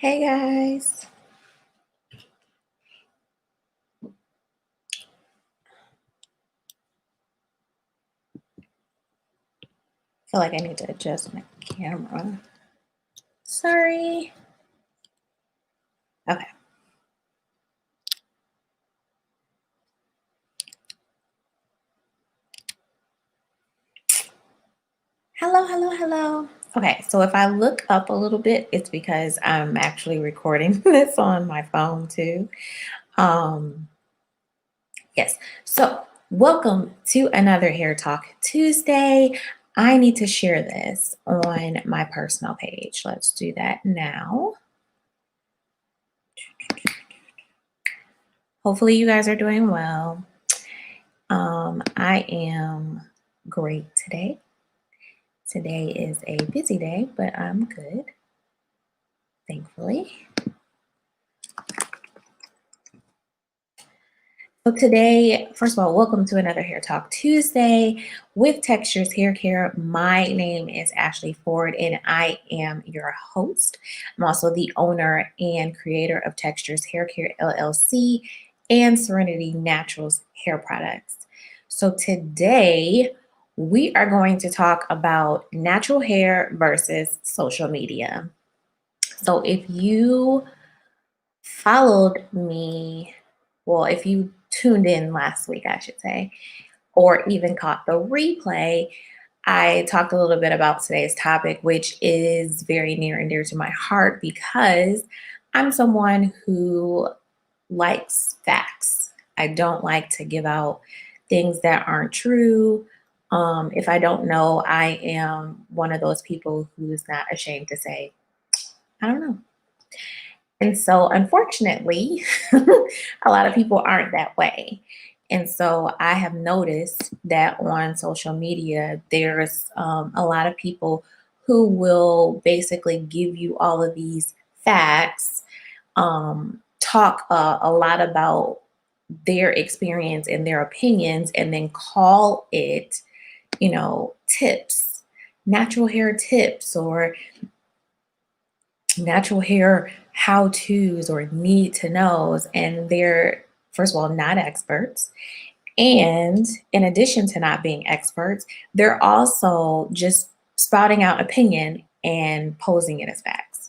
Hey guys. I feel like I need to adjust my camera. Sorry. Okay. Hello. Okay, so if I look up a little bit, it's because I'm actually recording this on my phone too. Um, yes. So welcome to another Hair Talk Tuesday. I need to share this on my personal page. Let's do that now. Hopefully you guys are doing well. I am great today. Today is a busy day, but I'm good, thankfully. So today, first of all, welcome to another Hair Talk Tuesday with Textures Hair Care. My name is Ashley Ford and I am your host. I'm also the owner and creator of Textures Hair Care LLC and Serenity Naturals Hair Products. So today we are going to talk about natural hair versus social media. So if you followed me, well, if you tuned in last week, I should say, or even caught the replay, I talked a little bit about today's topic, which is very near and dear to my heart because I'm someone who likes facts. I don't like to give out things that aren't true. If I don't know, I am one of those people who's not ashamed to say, I don't know. And so, unfortunately, a lot of people aren't that way. And so, I have noticed that on social media, there's a lot of people who will basically give you all of these facts, talk a lot about their experience and their opinions, and then call it, tips, natural hair tips, or natural hair how to's or need to knows. And they're, first of all, not experts. And in addition to not being experts, they're also just spouting out opinion and posing it as facts.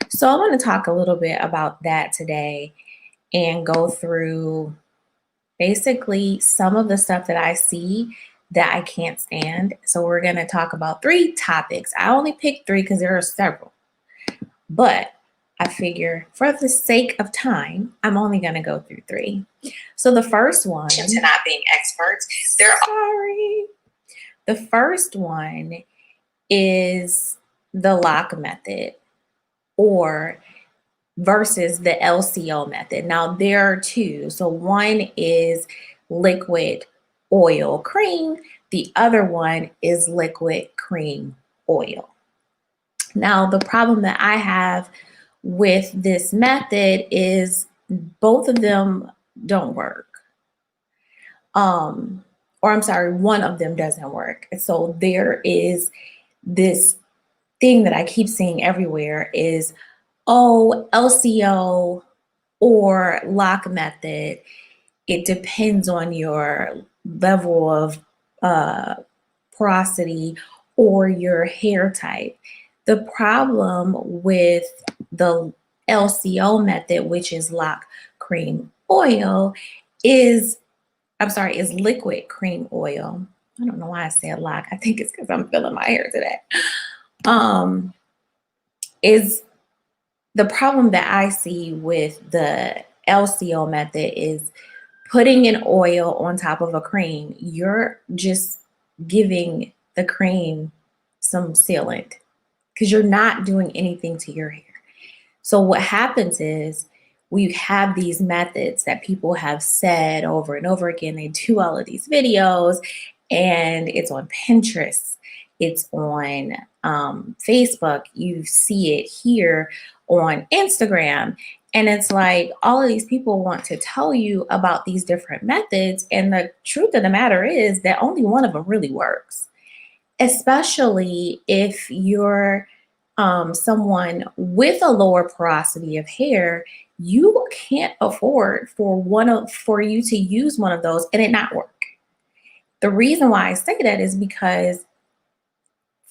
So I want to talk a little bit about that today and go through basically some of the stuff that I see that I can't stand. So we're going to talk about 3 topics. I only picked 3 because there are several. But I figure for the sake of time, I'm only going to go through 3. So the first one, to not being experts, sorry. The first one is the lock method or versus the LCO method. Now there are 2. So one is liquid oil cream. The other one is liquid cream oil. Now, the problem that I have with this method is both of them don't work. Or I'm sorry, one of them doesn't work. So there is this thing that I keep seeing everywhere is, oh, LCO or lock method. It depends on your level of porosity or your hair type. The problem with the LCO method, which is lock cream oil, is liquid cream oil. I don't know why I said lock. I think it's because I'm feeling my hair today. Is the problem that I see with the LCO method is putting an oil on top of a cream. You're just giving the cream some sealant because you're not doing anything to your hair. So what happens is we have these methods that people have said over and over again. They do all of these videos and it's on Pinterest. It's on Facebook. You see it here on Instagram. And it's like all of these people want to tell you about these different methods. And the truth of the matter is that only one of them really works, especially if you're someone with a lower porosity of hair, you can't afford for you to use one of those and it not work. The reason why I say that is because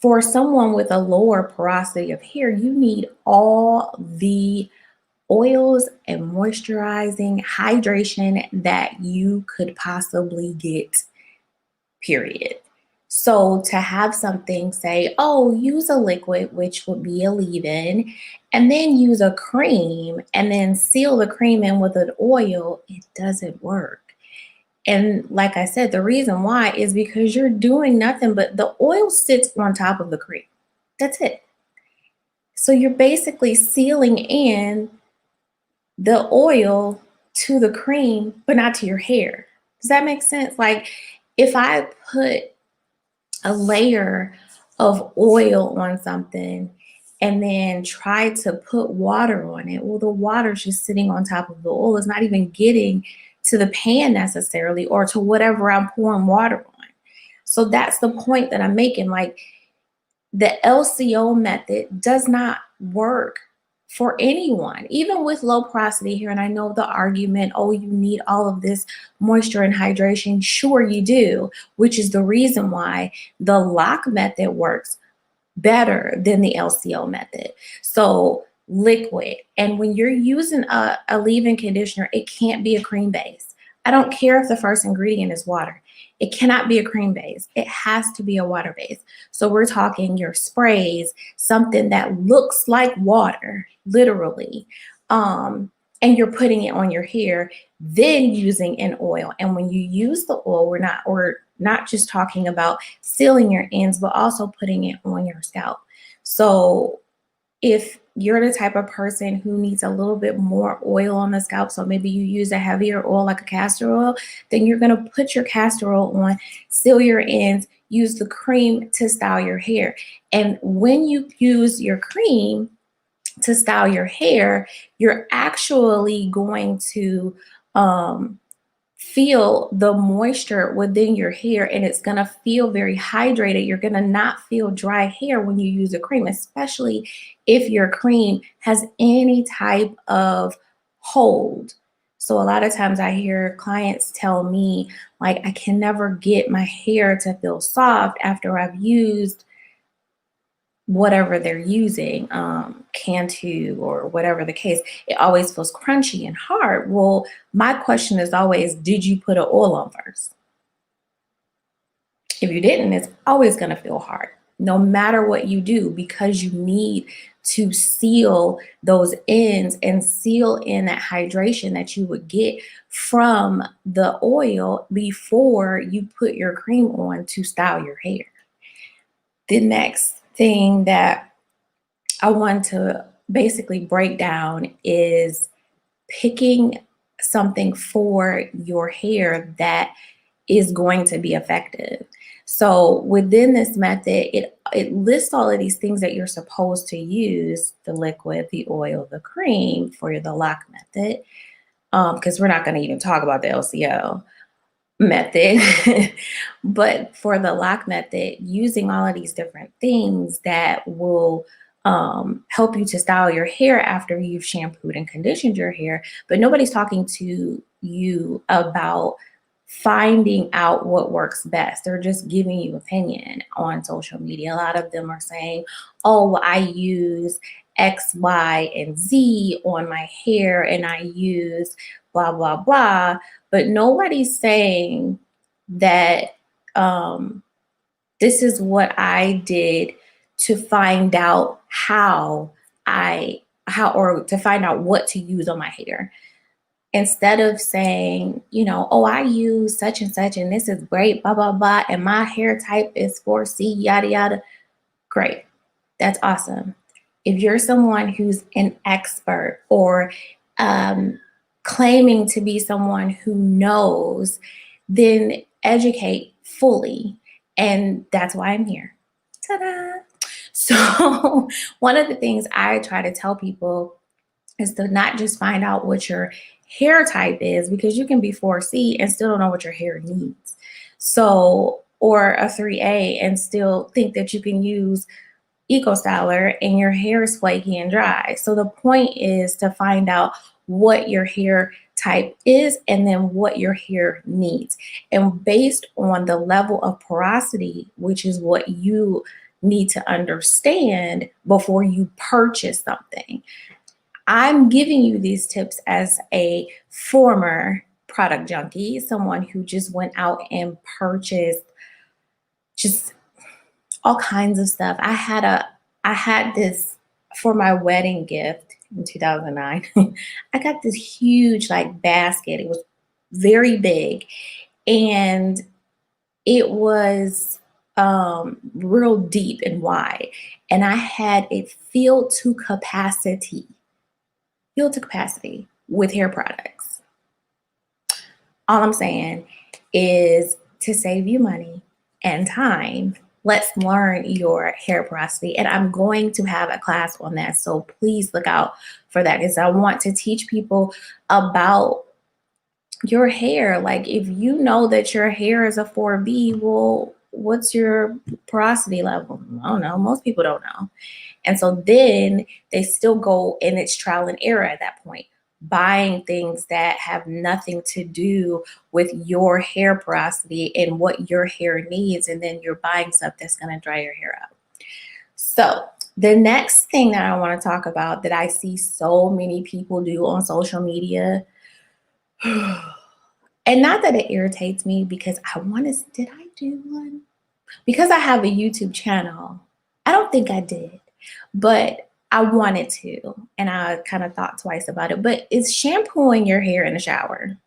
for someone with a lower porosity of hair, you need all the oils and moisturizing hydration that you could possibly get, period. So to have something say, oh, use a liquid, which would be a leave-in, and then use a cream and then seal the cream in with an oil, it doesn't work. And like I said, the reason why is because you're doing nothing but the oil sits on top of the cream. That's it. So you're basically sealing in the oil to the cream, but not to your hair. Does that make sense? Like if I put a layer of oil on something and then try to put water on it, well, the water's just sitting on top of the oil. It's not even getting to the pan necessarily or to whatever I'm pouring water on. So that's the point that I'm making. Like the LCO method does not work for anyone, even with low porosity hair. And I know the argument, oh, you need all of this moisture and hydration. Sure, you do, which is the reason why the lock method works better than the LCO method. So liquid. And when you're using a leave-in conditioner, it can't be a cream base. I don't care if the first ingredient is water. It cannot be a cream base. It has to be a water base. So we're talking your sprays, something that looks like water, literally. And you're putting it on your hair, then using an oil. And when you use the oil, we're not just talking about sealing your ends, but also putting it on your scalp. So if you're the type of person who needs a little bit more oil on the scalp, so maybe you use a heavier oil like a castor oil, then you're going to put your castor oil on, seal your ends, use the cream to style your hair. And when you use your cream to style your hair, you're actually going to feel the moisture within your hair and it's going to feel very hydrated. You're going to not feel dry hair when you use a cream, especially if your cream has any type of hold. So a lot of times I hear clients tell me, like, I can never get my hair to feel soft after I've used whatever they're using, Cantu or whatever the case. It always feels crunchy and hard. Well, my question is always, did you put an oil on first? If you didn't, it's always going to feel hard, no matter what you do, because you need to seal those ends and seal in that hydration that you would get from the oil before you put your cream on to style your hair. The next thing that I want to basically break down is picking something for your hair that is going to be effective. So within this method, it lists all of these things that you're supposed to use: the liquid, the oil, the cream for the lock method, because we're not going to even talk about the LCO method. But for the lock method, using all of these different things that will help you to style your hair after you've shampooed and conditioned your hair. But nobody's talking to you about finding out what works best. They're just giving you opinion on social media. A lot of them are saying, oh, well, I use X, Y, and Z on my hair and I use blah, blah, blah. But nobody's saying that this is what I did to find out or to find out what to use on my hair. Instead of saying, oh, I use such and such and this is great, blah, blah, blah, and my hair type is 4C, yada, yada. Great. That's awesome. If you're someone who's an expert or claiming to be someone who knows, then educate fully. And that's why I'm here. Ta-da! So one of the things I try to tell people is to not just find out what your hair type is, because you can be 4C and still don't know what your hair needs. So, or a 3A and still think that you can use eco styler and your hair is flaky and dry. So the point is to find out what your hair type is and then what your hair needs. And based on the level of porosity, which is what you need to understand before you purchase something. I'm giving you these tips as a former product junkie, someone who just went out and purchased just all kinds of stuff. I had this for my wedding gift in 2009. I got this huge like basket. It was very big and it was real deep and wide. And I had it filled to capacity with hair products. All I'm saying is to save you money and time, let's learn your hair porosity. And I'm going to have a class on that. So please look out for that because I want to teach people about your hair. Like if you know that your hair is a 4B, well, what's your porosity level? I don't know. Most people don't know. And so then they still go and it's trial and error at that point, buying things that have nothing to do with your hair porosity and what your hair needs. And then you're buying stuff that's going to dry your hair out. So the next thing that I want to talk about that I see so many people do on social media, and not that it irritates me because did I do one? Because I have a YouTube channel, I don't think I did, but I wanted to, and I kind of thought twice about it, but it's shampooing your hair in the shower.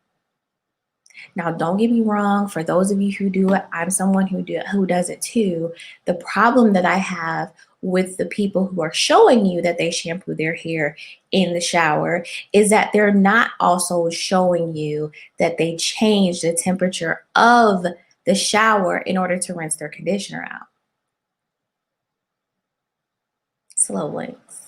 Now, don't get me wrong, for those of you who do it, I'm someone who does it too. The problem that I have with the people who are showing you that they shampoo their hair in the shower is that they're not also showing you that they change the temperature of the shower in order to rinse their conditioner out. Slow links.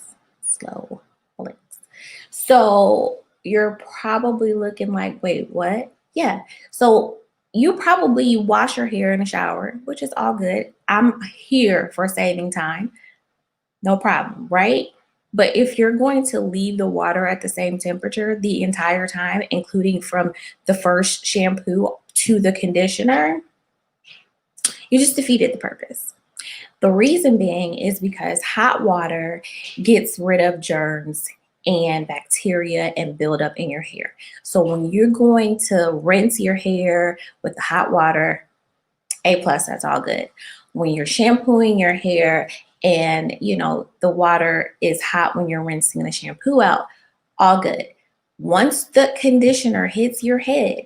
So you're probably looking like, wait, what? Yeah. So you probably wash your hair in the shower, which is all good. I'm here for saving time. No problem, right? But if you're going to leave the water at the same temperature the entire time, including from the first shampoo to the conditioner, you just defeated the purpose. The reason being is because hot water gets rid of germs and bacteria and buildup in your hair. So when you're going to rinse your hair with the hot water, A+, that's all good. When you're shampooing your hair and the water is hot when you're rinsing the shampoo out, all good. Once the conditioner hits your head,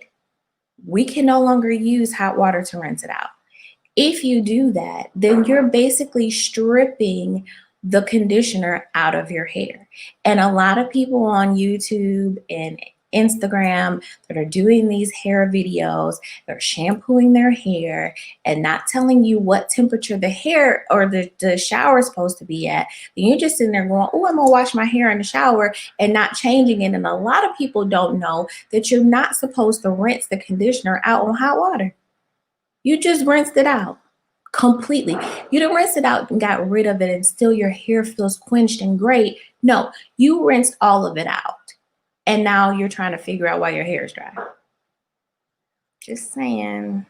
we can no longer use hot water to rinse it out. If you do that, then you're basically stripping the conditioner out of your hair. And a lot of people on YouTube and Instagram that are doing these hair videos, they're shampooing their hair and not telling you what temperature the hair or the shower is supposed to be at. Then you're just sitting there going, oh, I'm gonna wash my hair in the shower and not changing it. And a lot of people don't know that you're not supposed to rinse the conditioner out on hot water. You just rinsed it out completely. You didn't rinse it out and got rid of it and still your hair feels quenched and great. No, you rinsed all of it out. And now you're trying to figure out why your hair is dry. Just saying.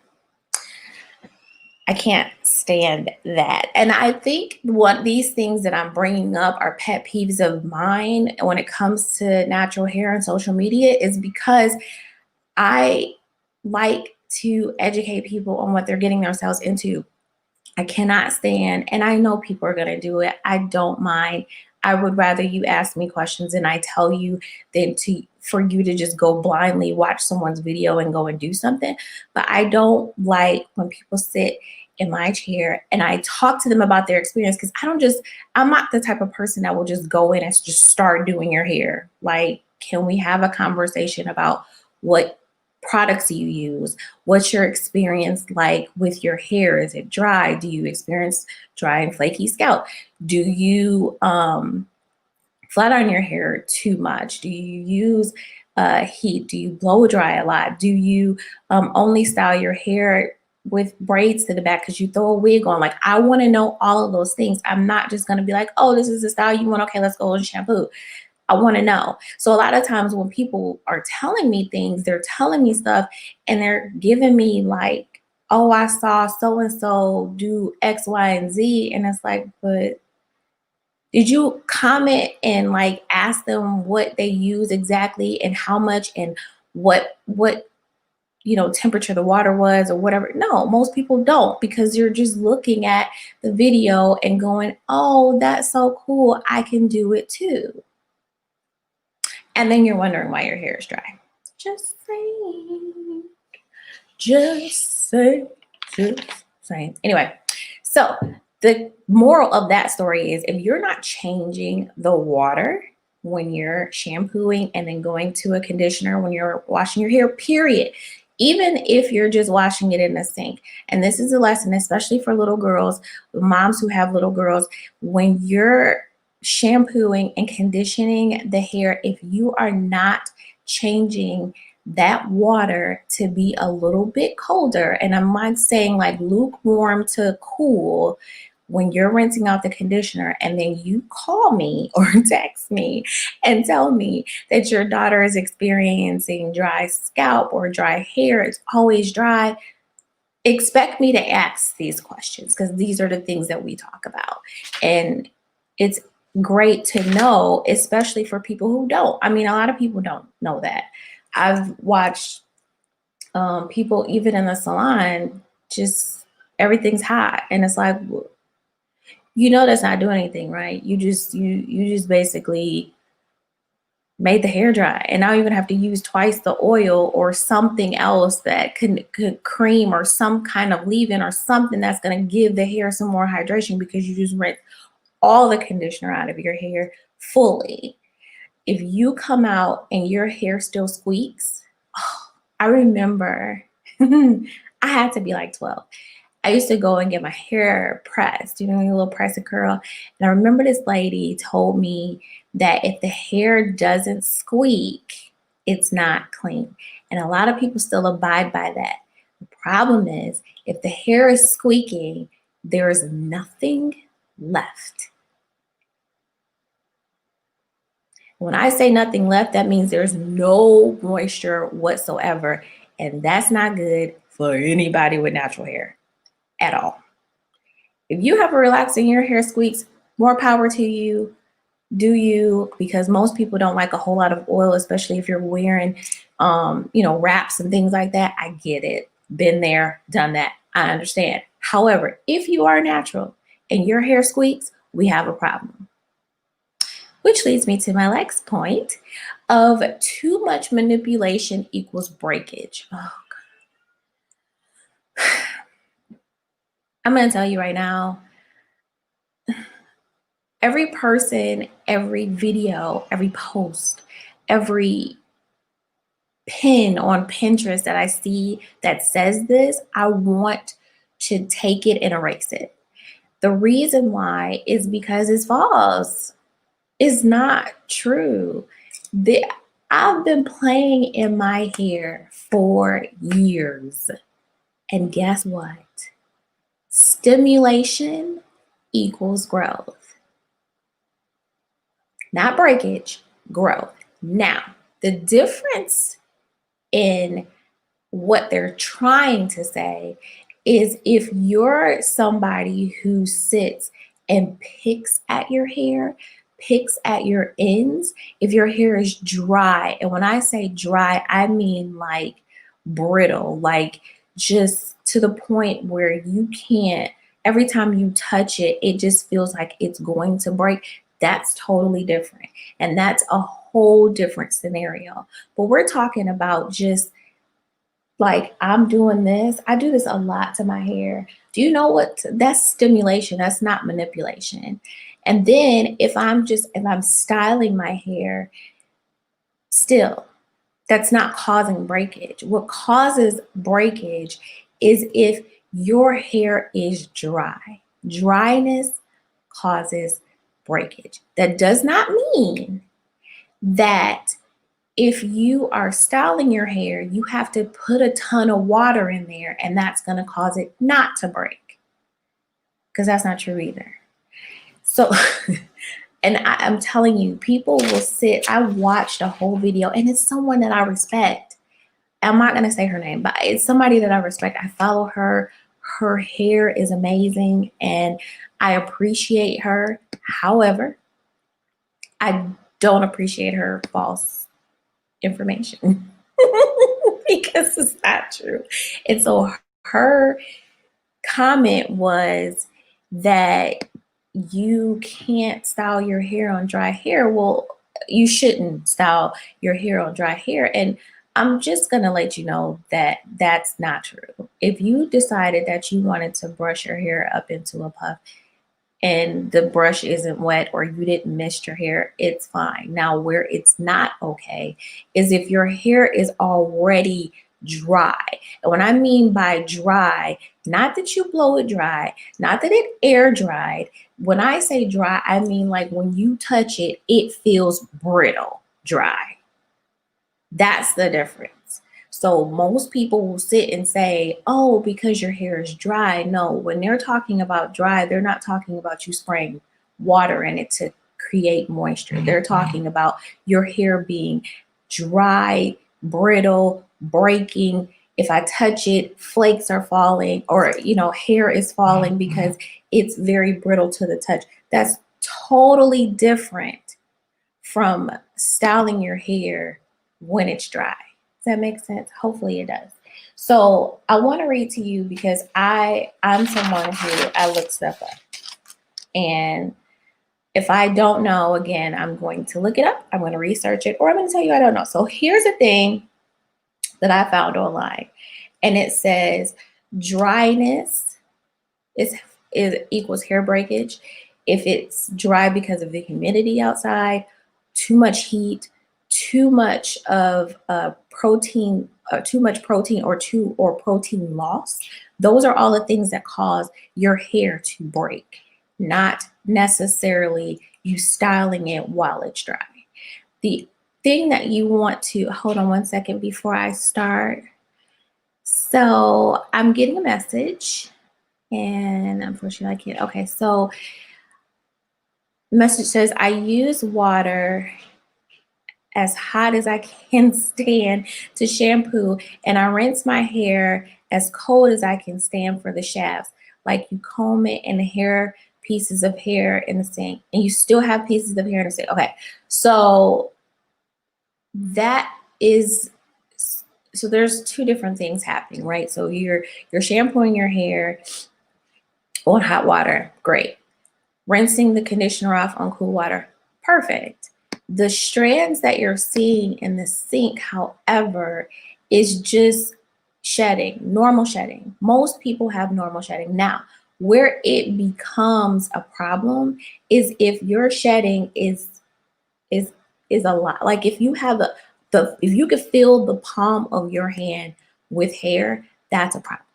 I can't stand that. And I think what these things that I'm bringing up are pet peeves of mine when it comes to natural hair and social media is because I like to educate people on what they're getting themselves into. I cannot stand, and I know people are going to do it. I don't mind. I would rather you ask me questions and I tell you than for you to just go blindly watch someone's video and go and do something. But I don't like when people sit in my chair and I talk to them about their experience because I'm not the type of person that will just go in and just start doing your hair. Like, can we have a conversation about what products you use? What's your experience like with your hair? Is it dry? Do you experience dry and flaky scalp? Do you flat iron your hair too much? Do you use heat? Do you blow dry a lot? Do you only style your hair with braids to the back because you throw a wig on. Like, I want to know all of those things. I'm not just going to be like, oh, this is the style you want. Okay, let's go and shampoo. I want to know. So a lot of times when people are telling me things, they're telling me stuff and they're giving me like, oh, I saw so and so do X, Y, and Z. And it's like, but did you comment and like ask them what they use exactly and how much and what temperature the water was or whatever? No, most people don't, because you're just looking at the video and going, oh, that's so cool, I can do it too. And then you're wondering why your hair is dry. Just saying. Just say, just saying. Anyway, so the moral of that story is, if you're not changing the water when you're shampooing and then going to a conditioner when you're washing your hair, period. Even if you're just washing it in the sink. And this is a lesson, especially for little girls, moms who have little girls, when you're shampooing and conditioning the hair, if you are not changing that water to be a little bit colder, and I'm not saying like lukewarm to cool, when you're rinsing out the conditioner and then you call me or text me and tell me that your daughter is experiencing dry scalp or dry hair, it's always dry, expect me to ask these questions, because these are the things that we talk about. And it's great to know, especially for people who don't. I mean, a lot of people don't know that. I've watched people, even in the salon, just everything's hot. And it's like, that's not doing anything, right? You just basically made the hair dry, and now you're gonna have to use twice the oil or something else that could cream or some kind of leave-in or something that's gonna give the hair some more hydration, because you just rinsed all the conditioner out of your hair fully. If you come out and your hair still squeaks, oh, I remember I had to be like 12. I used to go and get my hair pressed, a little press and curl. And I remember this lady told me that if the hair doesn't squeak, it's not clean. And a lot of people still abide by that. The problem is, if the hair is squeaking, there is nothing left. When I say nothing left, that means there's no moisture whatsoever. And that's not good for anybody with natural hair at all. If you have a relaxing, your hair squeaks, more power to you. Do you? Because most people don't like a whole lot of oil, especially if you're wearing, wraps and things like that. I get it. Been there, done that. I understand. However, if you are natural and your hair squeaks, we have a problem. Which leads me to my next point of too much manipulation equals breakage. Oh, God. I'm going to tell you right now, every person, every video, every post, every pin on Pinterest that I see that says this, I want to take it and erase it. The reason why is because it's false. It's not true. I've been playing in my hair for years. And guess what? Stimulation equals growth. Not breakage, growth. Now, the difference in what they're trying to say is, if you're somebody who sits and picks at your hair, picks at your ends, if your hair is dry, and when I say dry, I mean like brittle, like just to the point where you can't, every time you touch it, it just feels like it's going to break. That's totally different. And that's a whole different scenario. But we're talking about just like, I'm doing this. I do this a lot to my hair. Do you know what? That's stimulation. That's not manipulation. And then if I'm styling my hair, still, that's not causing breakage. What causes breakage is if your hair is dry. Dryness causes breakage. That does not mean that if you are styling your hair, you have to put a ton of water in there, and that's going to cause it not to break, because that's not true either. So, and I'm telling you, people will sit. I watched a whole video, and it's someone that I respect. I'm not going to say her name, but it's somebody that I respect. I follow her. Her hair is amazing, and I appreciate her. However, I don't appreciate her false information because it's not true. And so her comment was that you can't style your hair on dry hair. Well, you shouldn't style your hair on dry hair. And I'm just going to let you know that that's not true. If you decided that you wanted to brush your hair up into a puff and the brush isn't wet or you didn't mist your hair, it's fine. Now, where it's not okay is if your hair is already dry. And what I mean by dry, not that you blow it dry, not that it air dried. When I say dry, I mean like when you touch it, it feels brittle dry. That's the difference. So most people will sit and say, oh, because your hair is dry. No, when they're talking about dry, they're not talking about you spraying water in it to create moisture. They're talking about your hair being dry, brittle, breaking. If I touch it, flakes are falling, or, hair is falling because it's very brittle to the touch. That's totally different from styling your hair when it's dry. Does that make sense? Hopefully it does. So I want to read to you because I'm someone who I look stuff up. And if I don't know, again, I'm going to look it up. I'm going to research it, or I'm going to tell you I don't know. So here's a thing that I found online. And it says dryness is equals hair breakage. If it's dry because of the humidity outside, too much heat, too much of protein, or protein loss. Those are all the things that cause your hair to break, not necessarily you styling it while it's dry. The thing that you want to, hold on one second before I start. So I'm getting a message, and unfortunately I can't. Okay, so the message says, I use water as hot as I can stand to shampoo, and I rinse my hair as cold as I can stand for the shafts. Like you comb it and the hair, pieces of hair in the sink, and you still have pieces of hair in the sink. Okay, so that is, so there's two different things happening, right? So you're shampooing your hair on hot water, great. Rinsing the conditioner off on cool water, perfect. The strands that you're seeing in the sink, however, is just shedding, normal shedding. Most people have normal shedding. Now, where it becomes a problem is if your shedding is a lot. Like if you have if you could feel the palm of your hand with hair, that's a problem.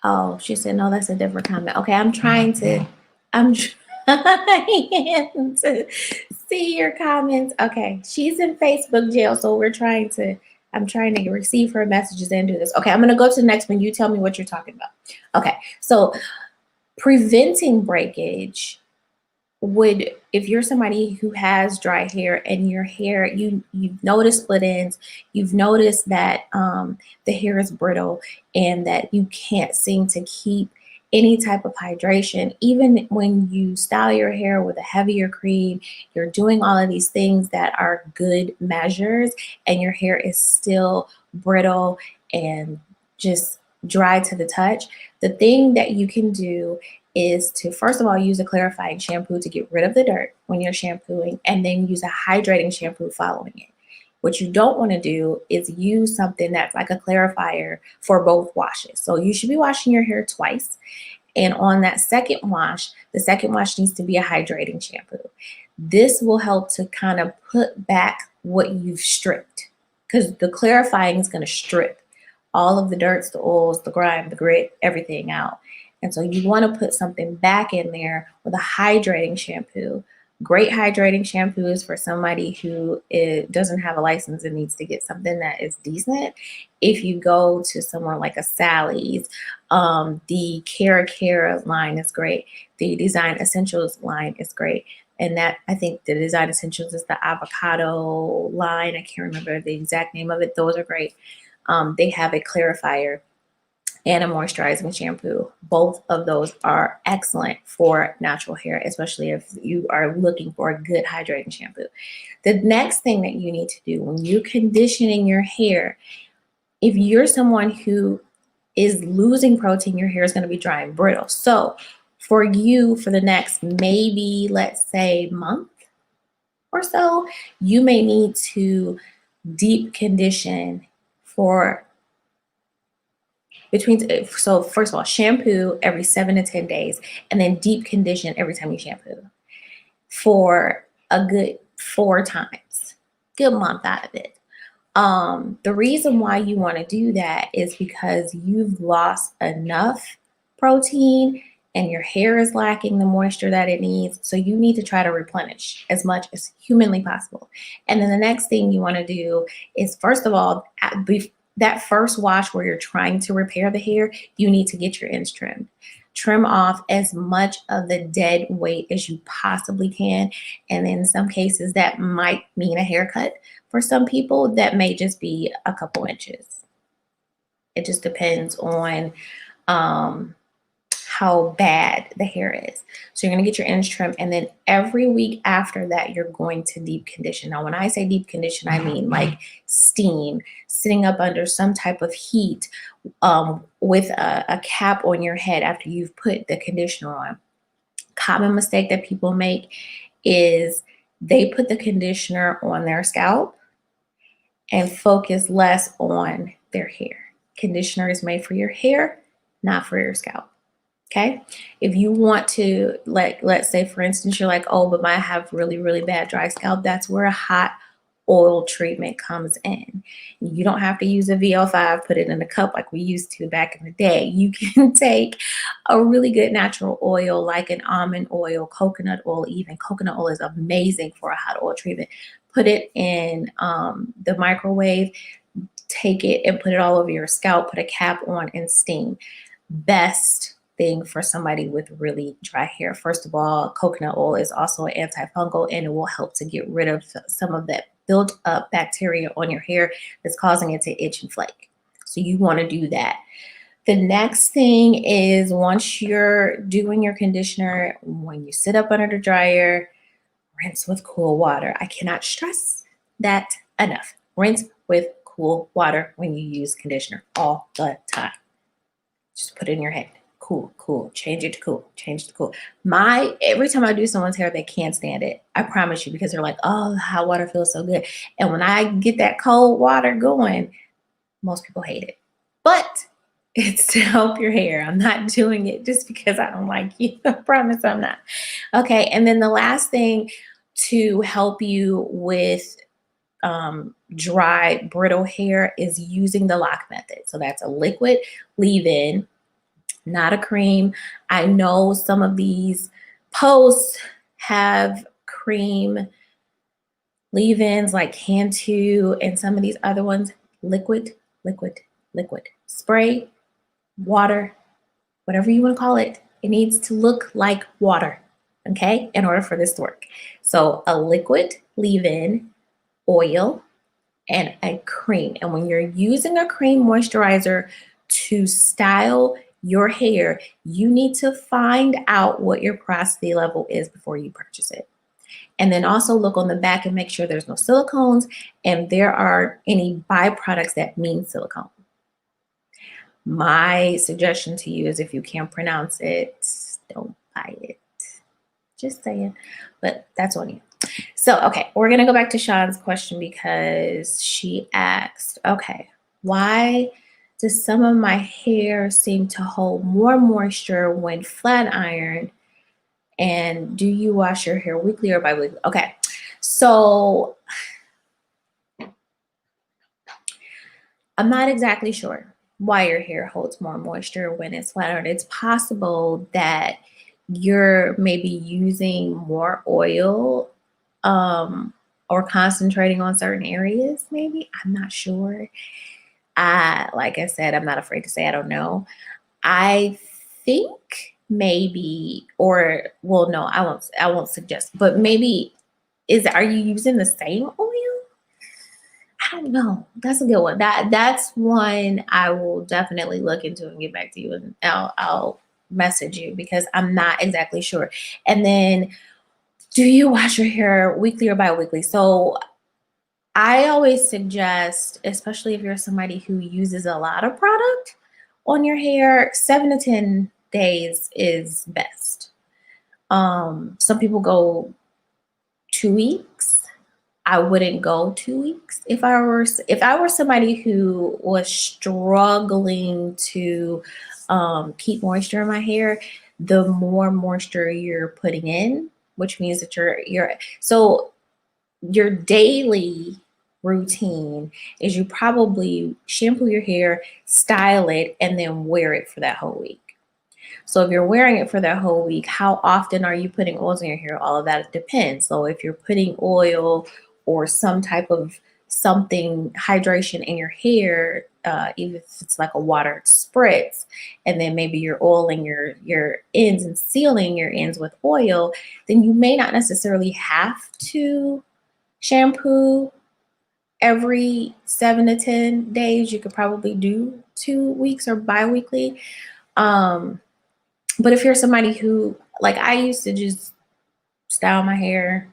Oh, she said, no, that's a different comment. Okay, I'm trying to see your comments. Okay, she's in Facebook jail, so I'm trying to receive her messages and do this. Okay, I'm gonna go to the next one. You tell me what you're talking about. Okay, so preventing breakage would, if you're somebody who has dry hair and your hair, you've noticed split ends, you've noticed that the hair is brittle and that you can't seem to keep any type of hydration, even when you style your hair with a heavier cream, you're doing all of these things that are good measures, and your hair is still brittle and just dry to the touch. The thing that you can do is to, first of all, use a clarifying shampoo to get rid of the dirt when you're shampooing, and then use a hydrating shampoo following it. What you don't want to do is use something that's like a clarifier for both washes. So you should be washing your hair twice. And on that second wash, the second wash needs to be a hydrating shampoo. This will help to kind of put back what you've stripped, because the clarifying is going to strip all of the dirts, the oils, the grime, the grit, everything out. And so you want to put something back in there with a hydrating shampoo. Great hydrating shampoo is for somebody who doesn't have a license and needs to get something that is decent. If you go to somewhere like a Sally's, the Cara line is great. The Design Essentials line is great. And that, I think the Design Essentials is the avocado line. I can't remember the exact name of it. Those are great. They have a clarifier and a moisturizing shampoo. Both of those are excellent for natural hair, especially if you are looking for a good hydrating shampoo. The next thing that you need to do when you're conditioning your hair, if you're someone who is losing protein, your hair is going to be dry and brittle. So for you, for the next maybe, let's say, month or so, you may need to deep condition for so first of all, shampoo every 7 to 10 days, and then deep condition every time you shampoo for a good 4 times. Good month out of it. The reason why you want to do that is because you've lost enough protein and your hair is lacking the moisture that it needs. So you need to try to replenish as much as humanly possible. And then the next thing you want to do is, first of all, that first wash where you're trying to repair the hair, you need to get your ends trimmed. Trim off as much of the dead weight as you possibly can. And in some cases, that might mean a haircut. For some people, that may just be a couple inches. It just depends on how bad the hair is. So you're going to get your ends trimmed, and then every week after that, you're going to deep condition. Now, when I say deep condition, I mean like steam, sitting up under some type of heat with a cap on your head after you've put the conditioner on. Common mistake that people make is they put the conditioner on their scalp and focus less on their hair. Conditioner is made for your hair, not for your scalp. Okay. If you want to, like, let's say, for instance, you're like, oh, but I have really, really bad dry scalp. That's where a hot oil treatment comes in. You don't have to use a VO5, put it in a cup like we used to back in the day. You can take a really good natural oil like an almond oil, coconut oil. Even coconut oil is amazing for a hot oil treatment. Put it in the microwave, take it and put it all over your scalp, put a cap on and steam. Best thing for somebody with really dry hair. First of all, coconut oil is also an antifungal, and it will help to get rid of some of that built up bacteria on your hair that's causing it to itch and flake. So you want to do that. The next thing is, once you're doing your conditioner, when you sit up under the dryer, rinse with cool water. I cannot stress that enough. Rinse with cool water when you use conditioner all the time. Just put it in your head. Cool, cool. Change it to cool. Change it to cool. Every time I do someone's hair, they can't stand it. I promise you, because they're like, oh, the hot water feels so good. And when I get that cold water going, most people hate it. But it's to help your hair. I'm not doing it just because I don't like you. I promise I'm not. Okay. And then the last thing to help you with dry, brittle hair is using the lock method. So that's a liquid leave-in, not a cream. I know some of these posts have cream leave-ins like Cantu and some of these other ones. Liquid, liquid, liquid. Spray, water, whatever you want to call it. It needs to look like water, okay, in order for this to work. So a liquid leave-in, oil, and a cream. And when you're using a cream moisturizer to style your hair, you need to find out what your porosity level is before you purchase it. And then also look on the back and make sure there's no silicones and there are any byproducts that mean silicone. My suggestion to you is, if you can't pronounce it, don't buy it. Just saying, but that's on you. So, okay, we're going to go back to Sean's question, because she asked, okay, why does some of my hair seem to hold more moisture when flat ironed? And do you wash your hair weekly or bi-weekly? Okay, so I'm not exactly sure. why your hair holds more moisture when it's flat ironed. It's possible that you're maybe using more oil, um, or concentrating on certain areas, maybe. I'm not sure. Like I said, I'm not afraid to say I don't know. I think maybe, or well, no, I won't suggest, but maybe are you using the same oil? I don't know. That's a good one. That's one I will definitely look into and get back to you, and I'll message you because I'm not exactly sure. And then, do you wash your hair weekly or bi-weekly? So I always suggest, especially if you're somebody who uses a lot of product on your hair, 7 to 10 days is best. Some people go 2 weeks. I wouldn't go 2 weeks if I were somebody who was struggling to keep moisture in my hair. The more moisture you're putting in, which means that so your daily routine is you probably shampoo your hair, style it, and then wear it for that whole week. So if you're wearing it for that whole week, how often are you putting oils in your hair? All of that depends. So if you're putting oil or some type of something hydration in your hair, even if it's like a water spritz, and then maybe you're oiling your ends and sealing your ends with oil, then you may not necessarily have to shampoo every 7 to 10 days. You could probably do 2 weeks or bi-weekly. Um, but if you're somebody who, like, I used to just style my hair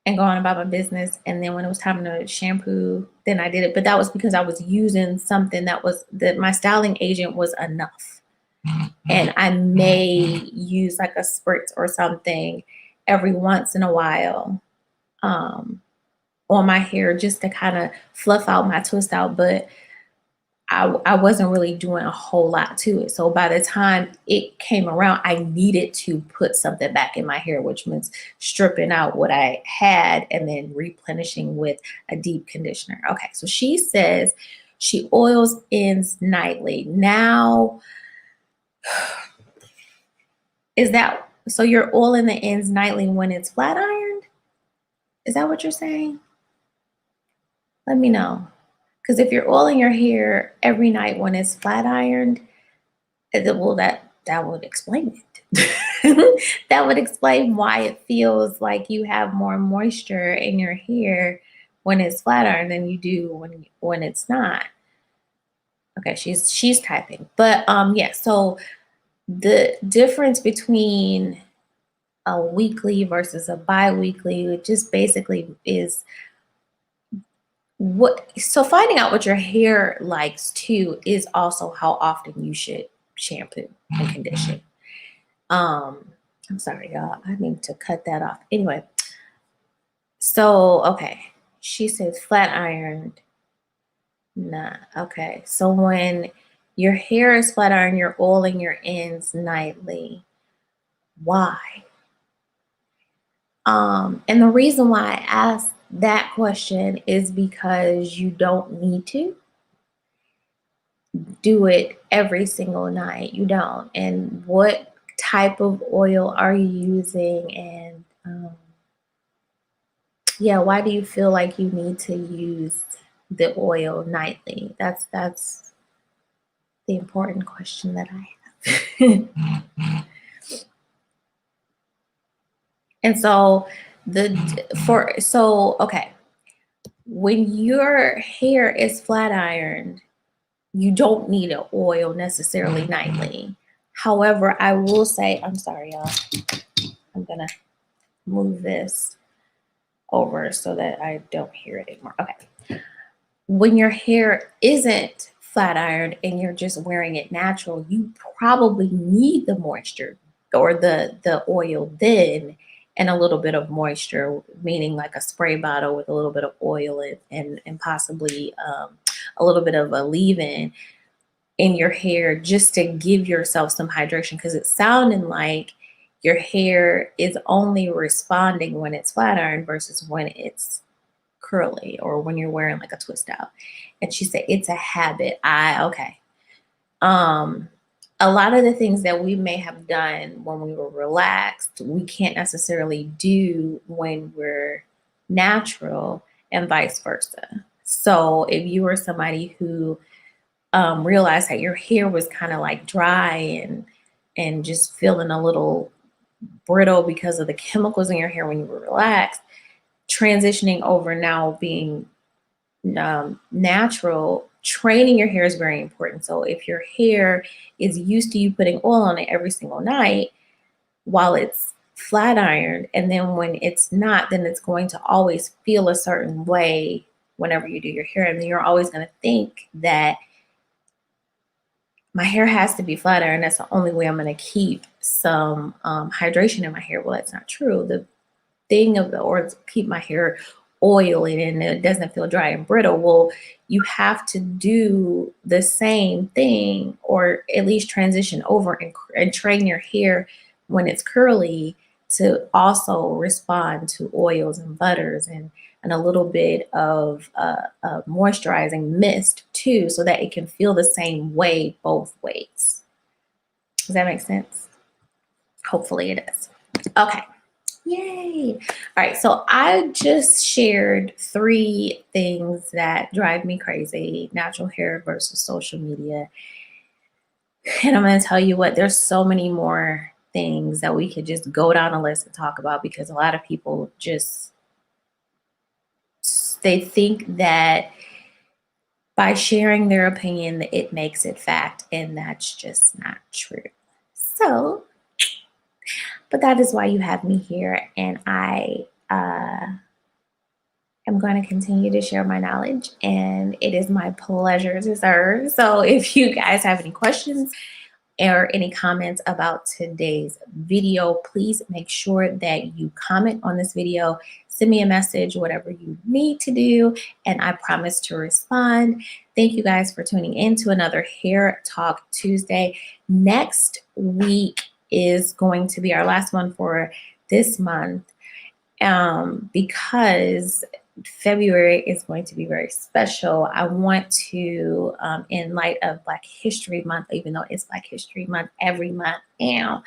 and go on about my business, and then when it was time to shampoo, then I did it. But that was because I was using something that my styling agent was enough. And I may use like a spritz or something every once in a while. Um, on my hair just to kind of fluff out my twist out, but I wasn't really doing a whole lot to it. So by the time it came around, I needed to put something back in my hair, which means stripping out what I had and then replenishing with a deep conditioner. Okay, so she says she oils ends nightly. Now, is that so you're oiling the ends nightly when it's flat ironed? Is that what you're saying? Let me know. Because if you're oiling your hair every night when it's flat ironed, well, that would explain it. That would explain why it feels like you have more moisture in your hair when it's flat ironed than you do when it's not. Okay, she's typing, but yeah. So the difference between a weekly versus a bi-weekly, it just basically is finding out what your hair likes too is also how often you should shampoo and condition. I'm sorry, y'all. I need to cut that off. Anyway, so okay. She says flat ironed. Nah. Okay. So when your hair is flat ironed, you're oiling your ends nightly. Why? And the reason why I asked that question is because you don't need to do it every single night. You don't. And what type of oil are you using? And yeah, why do you feel like you need to use the oil nightly? That's the important question that I have. And so okay, when your hair is flat ironed, you don't need an oil necessarily nightly. However, I will say, I'm sorry, y'all. I'm gonna move this over so that I don't hear it anymore. Okay. When your hair isn't flat ironed and you're just wearing it natural, you probably need the moisture or the oil then, and a little bit of moisture, meaning like a spray bottle with a little bit of oil and possibly a little bit of a leave-in in your hair just to give yourself some hydration, because it's sounding like your hair is only responding when it's flat iron versus when it's curly or when you're wearing like a twist out. And she said it's a habit. Okay. Um, a lot of the things that we may have done when we were relaxed, we can't necessarily do when we're natural, and vice versa. So if you were somebody who realized that your hair was kind of like dry and just feeling a little brittle because of the chemicals in your hair when you were relaxed, transitioning over now being natural, training your hair is very important. So if your hair is used to you putting oil on it every single night while it's flat ironed, and then when it's not, then it's going to always feel a certain way whenever you do your hair. And then you're always going to think that my hair has to be flat ironed. That's the only way I'm going to keep some hydration in my hair. Well, that's not true. The thing of the or keep my hair oily and it doesn't feel dry and brittle. Well, you have to do the same thing, or at least transition over and train your hair when it's curly to also respond to oils and butters and a little bit of moisturizing mist too, so that it can feel the same way both ways. Does that make sense? Hopefully it does. Okay. Yay. All right. So I just shared 3 things that drive me crazy: natural hair versus social media. And I'm going to tell you what, there's so many more things that we could just go down a list and talk about, because a lot of people just, they think that by sharing their opinion, it makes it fact. And that's just not true. So, but that is why you have me here. And I'm going to continue to share my knowledge, and it is my pleasure to serve. So if you guys have any questions or any comments about today's video, please make sure that you comment on this video, send me a message, whatever you need to do, and I promise to respond. Thank you guys for tuning in to another Hair Talk Tuesday. Next week is going to be our last one for this month, because February is going to be very special. I want to, in light of Black History Month, even though it's Black History Month every month now,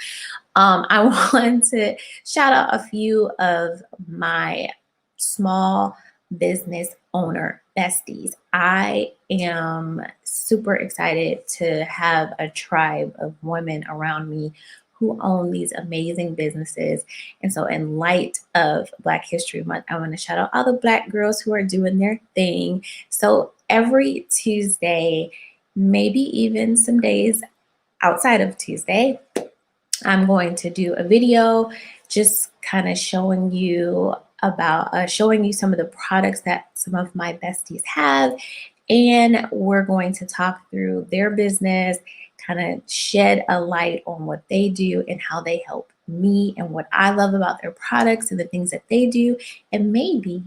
I want to shout out a few of my small business owner besties. I am super excited to have a tribe of women around me who own these amazing businesses. And so in light of Black History Month, I want to shout out all the Black girls who are doing their thing. So every Tuesday, maybe even some days outside of Tuesday, I'm going to do a video just kind of showing you about showing you some of the products that some of my besties have, and we're going to talk through their business, kind of shed a light on what they do and how they help me and what I love about their products and the things that they do. And maybe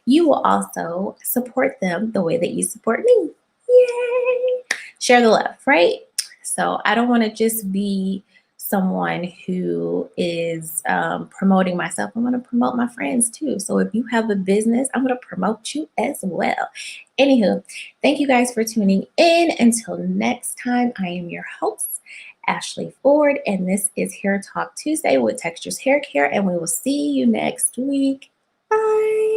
you will also support them the way that you support me. Yay! Share the love, right? So I don't want to just be someone who is promoting myself. I want to promote my friends too. So if you have a business, I'm going to promote you as well. Anywho, thank you guys for tuning in. Until next time, I am your host, Ashley Ford, and this is Hair Talk Tuesday with Textures Hair Care, and we will see you next week. Bye.